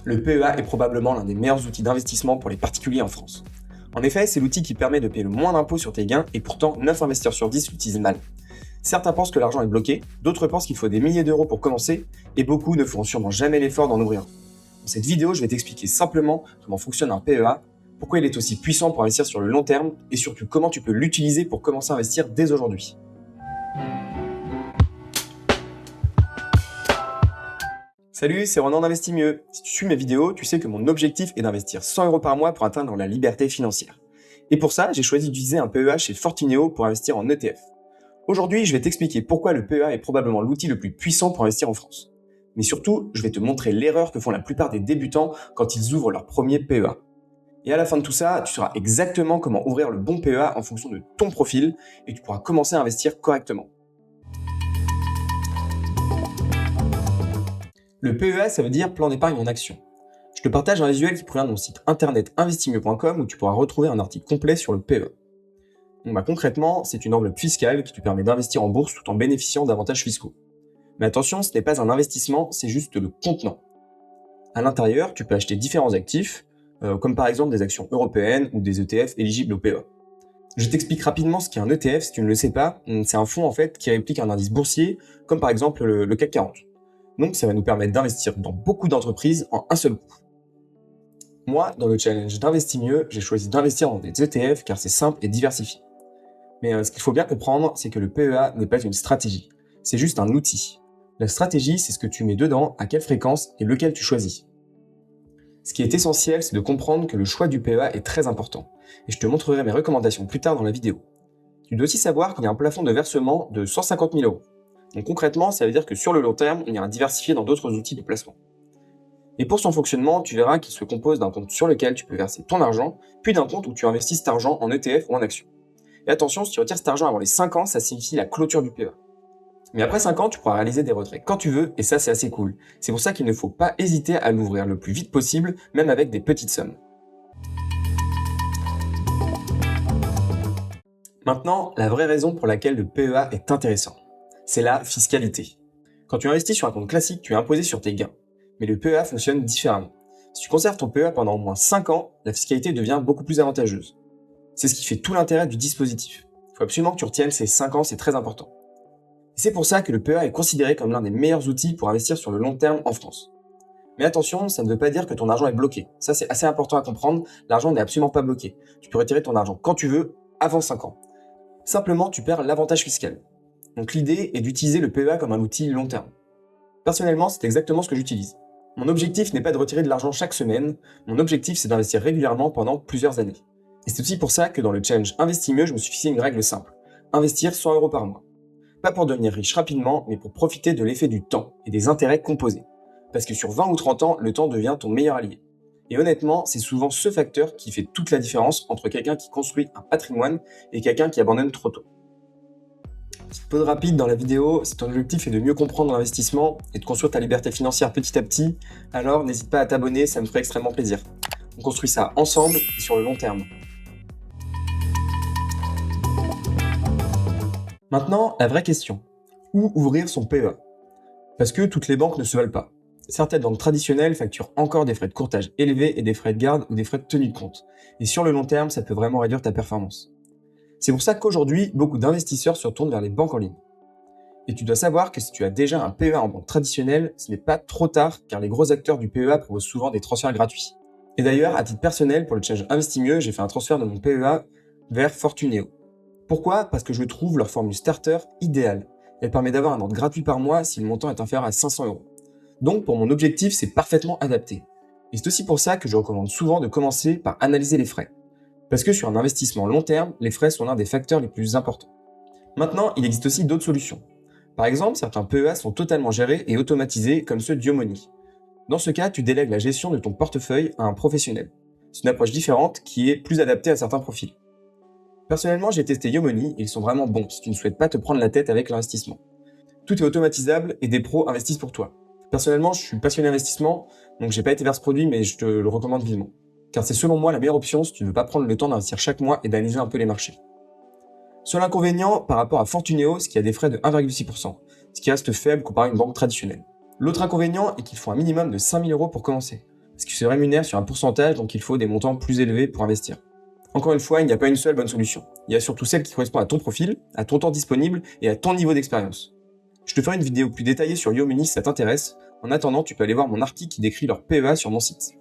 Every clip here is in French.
Le PEA est probablement l'un des meilleurs outils d'investissement pour les particuliers en France. En effet, c'est l'outil qui permet de payer le moins d'impôts sur tes gains et pourtant 9 investisseurs sur 10 l'utilisent mal. Certains pensent que l'argent est bloqué, d'autres pensent qu'il faut des milliers d'euros pour commencer et beaucoup ne feront sûrement jamais l'effort d'en ouvrir un. Dans cette vidéo, je vais t'expliquer simplement comment fonctionne un PEA, pourquoi il est aussi puissant pour investir sur le long terme et surtout comment tu peux l'utiliser pour commencer à investir dès aujourd'hui. Salut, c'est Ronan d'Investis Mieux. Si tu suis mes vidéos, tu sais que mon objectif est d'investir 100 € par mois pour atteindre la liberté financière. Et pour ça, j'ai choisi d'utiliser un PEA chez Fortineo pour investir en ETF. Aujourd'hui, je vais t'expliquer pourquoi le PEA est probablement l'outil le plus puissant pour investir en France. Mais surtout, je vais te montrer l'erreur que font la plupart des débutants quand ils ouvrent leur premier PEA. Et à la fin de tout ça, tu sauras exactement comment ouvrir le bon PEA en fonction de ton profil et tu pourras commencer à investir correctement. Le PEA, ça veut dire plan d'épargne en action. Je te partage un visuel qui provient de mon site internet investismieux.com où tu pourras retrouver un article complet sur le PEA. Donc, concrètement, c'est une enveloppe fiscale qui te permet d'investir en bourse tout en bénéficiant d'avantages fiscaux. Mais attention, ce n'est pas un investissement, c'est juste le contenant. À l'intérieur, tu peux acheter différents actifs, comme par exemple des actions européennes ou des ETF éligibles au PEA. Je t'explique rapidement ce qu'est un ETF si tu ne le sais pas. C'est un fonds en fait qui réplique un indice boursier, comme par exemple le CAC 40. Donc ça va nous permettre d'investir dans beaucoup d'entreprises en un seul coup. Moi, dans le challenge d'Investis Mieux, j'ai choisi d'investir dans des ETF car c'est simple et diversifié. Mais ce qu'il faut bien comprendre, c'est que le PEA n'est pas une stratégie, c'est juste un outil. La stratégie, c'est ce que tu mets dedans, à quelle fréquence et lequel tu choisis. Ce qui est essentiel, c'est de comprendre que le choix du PEA est très important. Et je te montrerai mes recommandations plus tard dans la vidéo. Tu dois aussi savoir qu'il y a un plafond de versement de 150 000 €. Donc concrètement, ça veut dire que sur le long terme, on ira diversifier dans d'autres outils de placement. Et pour son fonctionnement, tu verras qu'il se compose d'un compte sur lequel tu peux verser ton argent, puis d'un compte où tu investis cet argent en ETF ou en actions. Et attention, si tu retires cet argent avant les 5 ans, ça signifie la clôture du PEA. Mais après 5 ans, tu pourras réaliser des retraits quand tu veux, et ça c'est assez cool. C'est pour ça qu'il ne faut pas hésiter à l'ouvrir le plus vite possible, même avec des petites sommes. Maintenant, la vraie raison pour laquelle le PEA est intéressant, c'est la fiscalité. Quand tu investis sur un compte classique, tu es imposé sur tes gains. Mais le PEA fonctionne différemment. Si tu conserves ton PEA pendant au moins 5 ans, la fiscalité devient beaucoup plus avantageuse. C'est ce qui fait tout l'intérêt du dispositif. Il faut absolument que tu retiennes ces 5 ans, c'est très important. Et c'est pour ça que le PEA est considéré comme l'un des meilleurs outils pour investir sur le long terme en France. Mais attention, ça ne veut pas dire que ton argent est bloqué. Ça, c'est assez important à comprendre. L'argent n'est absolument pas bloqué. Tu peux retirer ton argent quand tu veux, avant 5 ans. Simplement, tu perds l'avantage fiscal. Donc l'idée est d'utiliser le PEA comme un outil long terme. Personnellement, c'est exactement ce que j'utilise. Mon objectif n'est pas de retirer de l'argent chaque semaine, mon objectif c'est d'investir régulièrement pendant plusieurs années. Et c'est aussi pour ça que dans le challenge Investis Mieux, je me suis fixé une règle simple. Investir 100 € par mois. Pas pour devenir riche rapidement, mais pour profiter de l'effet du temps et des intérêts composés. Parce que sur 20 ou 30 ans, le temps devient ton meilleur allié. Et honnêtement, c'est souvent ce facteur qui fait toute la différence entre quelqu'un qui construit un patrimoine et quelqu'un qui abandonne trop tôt. Petite pause rapide dans la vidéo, si ton objectif est de mieux comprendre l'investissement et de construire ta liberté financière petit à petit, alors n'hésite pas à t'abonner, ça me ferait extrêmement plaisir. On construit ça ensemble et sur le long terme. Maintenant, la vraie question. Où ouvrir son PEA? Parce que toutes les banques ne se valent pas. Certaines banques traditionnelles facturent encore des frais de courtage élevés et des frais de garde ou des frais de tenue de compte. Et sur le long terme, ça peut vraiment réduire ta performance. C'est pour ça qu'aujourd'hui, beaucoup d'investisseurs se tournent vers les banques en ligne. Et tu dois savoir que si tu as déjà un PEA en banque traditionnelle, ce n'est pas trop tard car les gros acteurs du PEA proposent souvent des transferts gratuits. Et d'ailleurs, à titre personnel, pour le challenge Investis Mieux, j'ai fait un transfert de mon PEA vers Fortuneo. Pourquoi ? Parce que je trouve leur formule starter idéale. Elle permet d'avoir un ordre gratuit par mois si le montant est inférieur à 500 €. Donc pour mon objectif, c'est parfaitement adapté. Et c'est aussi pour ça que je recommande souvent de commencer par analyser les frais. Parce que sur un investissement long terme, les frais sont l'un des facteurs les plus importants. Maintenant, il existe aussi d'autres solutions. Par exemple, certains PEA sont totalement gérés et automatisés comme ceux d'Yomoni. Dans ce cas, tu délègues la gestion de ton portefeuille à un professionnel. C'est une approche différente qui est plus adaptée à certains profils. Personnellement, j'ai testé Yomoni et ils sont vraiment bons si tu ne souhaites pas te prendre la tête avec l'investissement. Tout est automatisable et des pros investissent pour toi. Personnellement, je suis passionné d'investissement, donc j'ai pas été vers ce produit, mais je te le recommande vivement. Car c'est selon moi la meilleure option si tu ne veux pas prendre le temps d'investir chaque mois et d'analyser un peu les marchés. Seul inconvénient par rapport à Fortuneo, c'est qu'il y a des frais de 1,6%, ce qui reste faible comparé à une banque traditionnelle. L'autre inconvénient est qu'il faut un minimum de 5 000 € pour commencer. parce qu'ils se rémunèrent sur un pourcentage, donc il faut des montants plus élevés pour investir. Encore une fois, il n'y a pas une seule bonne solution. Il y a surtout celle qui correspond à ton profil, à ton temps disponible et à ton niveau d'expérience. Je te ferai une vidéo plus détaillée sur Yomoni si ça t'intéresse. En attendant, tu peux aller voir mon article qui décrit leur PEA sur mon site.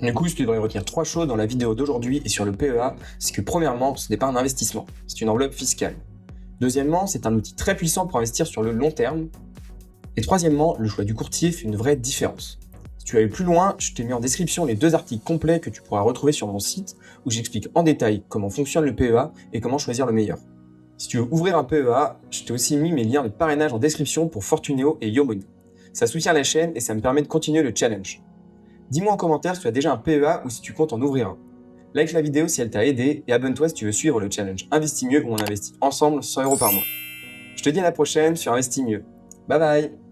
Du coup, ce que tu devrais retenir 3 choses dans la vidéo d'aujourd'hui et sur le PEA, c'est que premièrement, ce n'est pas un investissement, c'est une enveloppe fiscale. Deuxièmement, c'est un outil très puissant pour investir sur le long terme. Et troisièmement, le choix du courtier fait une vraie différence. Si tu veux aller plus loin, je t'ai mis en description les 2 articles complets que tu pourras retrouver sur mon site où j'explique en détail comment fonctionne le PEA et comment choisir le meilleur. Si tu veux ouvrir un PEA, je t'ai aussi mis mes liens de parrainage en description pour Fortuneo et Yomoni. Ça soutient la chaîne et ça me permet de continuer le challenge. Dis-moi en commentaire si tu as déjà un PEA ou si tu comptes en ouvrir un. Like la vidéo si elle t'a aidé et abonne-toi si tu veux suivre le challenge Investis mieux où on investit ensemble 100 € par mois. Je te dis à la prochaine sur Investis mieux. Bye bye.